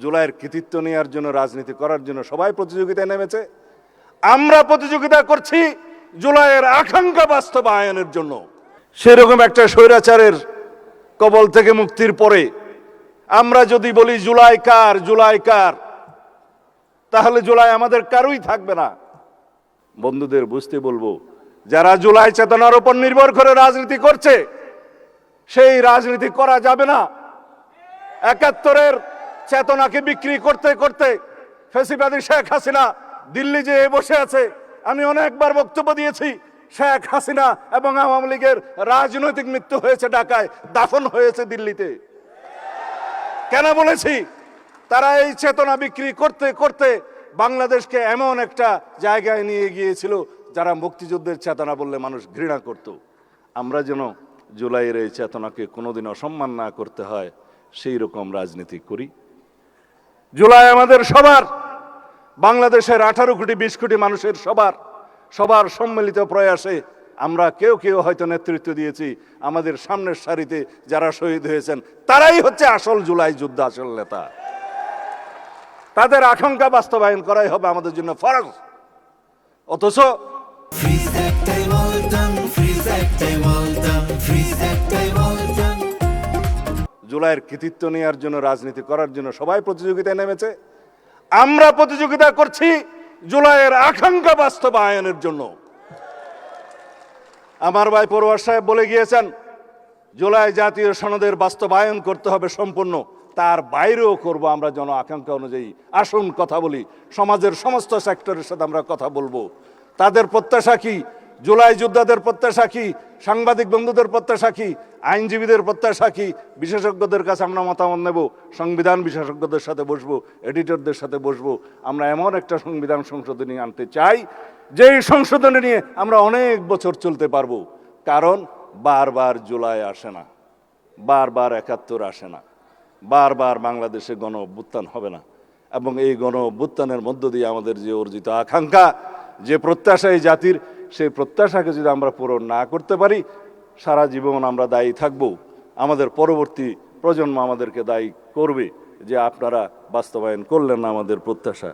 জুলাইয়ের কৃতিত্ব নেওয়ার জন্য, রাজনীতি করার জন্য সবাই প্রতিযোগিতায় নেমেছে। আমরা প্রতিযোগিতা করছি জুলাইয়ের আকাঙ্ক্ষা বাস্তবায়নের জন্য। সেরকম একটা স্বৈরাচারের কবল থেকে মুক্তির পরে আমরা যদি বলি জুলাই কার, জুলাই কার, তাহলে জুলাই আমাদের কারোই থাকবে না। বন্ধুদের বুঝতে বলবো, যারা জুলাই চেতনার উপর নির্ভর করে রাজনীতি করছে, সেই রাজনীতি করা যাবে না। ৭১-এর চেতনাকে বিক্রি করতে করতে ফ্যাসিবাদী শেখ হাসিনা দিল্লি যে বসে আছে। আমি অনেকবার বক্তব্য দিয়েছি, শেখ হাসিনা এবং আওয়ামী লীগের রাজনৈতিক মৃত্যু হয়েছে ঢাকায়, দাফন হয়েছে দিল্লিতে। কেন বলেছি? তারা এই চেতনা বিক্রি করতে করতে বাংলাদেশকে এমন একটা জায়গায় নিয়ে গিয়েছিল যারা মুক্তিযুদ্ধের চেতনা বললে মানুষ ঘৃণা করত। আমরা যেন জুলাইয়ের এই চেতনাকে কোনোদিন অসম্মান না করতে হয় সেই রকম রাজনীতি করি। জুলাই আমাদের সবার, বাংলাদেশের 18 কোটি 20 কোটি মানুষের সবার সম্মিলিত প্রয়াসে আমরা কেউ কেউ হয়তো নেতৃত্ব দিয়েছি। আমাদের সামনের সারিতে যারা শহীদ হয়েছেন তারাই হচ্ছে আসল জুলাই যুদ্ধ, আসল নেতা। তাদের আকাঙ্ক্ষা বাস্তবায়ন করাই হবে আমাদের জন্য ফরজ। অথচ জুলাইয়ের কৃতিত্ব নেওয়ার জন্য, রাজনীতি করার জন্য সবাই প্রতিযোগিতায় নেমেছে। আমরা প্রতিযোগিতা করছি জুলাইয়ের আকাঙ্ক্ষা বাস্তবায়নের জন্য। আমার ভাই পরোয়ার সাহেব বলে গিয়েছেন, জুলাই জাতীয় সনদের বাস্তবায়ন করতে হবে সম্পূর্ণ, তার বাইরেও করব আমরা জন আকাঙ্ক্ষা অনুযায়ী। আসুন কথা বলি, সমাজের সমস্ত সেক্টরের সাথে আমরা কথা বলবো। তাদের প্রত্যাশা কি, জুলাই যোদ্ধাদের প্রত্যাশা কি, সাংবাদিক বন্ধুদের প্রত্যাশা কি, আইনজীবীদের প্রত্যাশা কি, বিশেষজ্ঞদের কাছে আমরা মতামত নেব, সংবিধান বিশেষজ্ঞদের সাথে বসবো, এডিটরদের সাথে বসবো। আমরা এমন একটা সংবিধান সংশোধনী আনতে চাই যেই সংশোধনী নিয়ে আমরা অনেক বছর চলতে পারবো। কারণ বারবার জুলাই আসে না, বারবার ৭১ আসে না, বারবার বাংলাদেশে গণ অভ্যুত্থান হবে না। এবং এই গণ অভ্যুত্থানের মধ্য দিয়ে আমাদের যে অর্জিত আকাঙ্ক্ষা, যে প্রত্যাশা এই জাতির, সেই প্রত্যাশাকে যদি আমরা পূরণ না করতে পারি, সারা জীবন আমরা দায়ী থাকব। আমাদের পরবর্তী প্রজন্ম আমাদেরকে দায়ী করবে যে আপনারা বাস্তবায়ন করলেন না আমাদের প্রত্যাশা।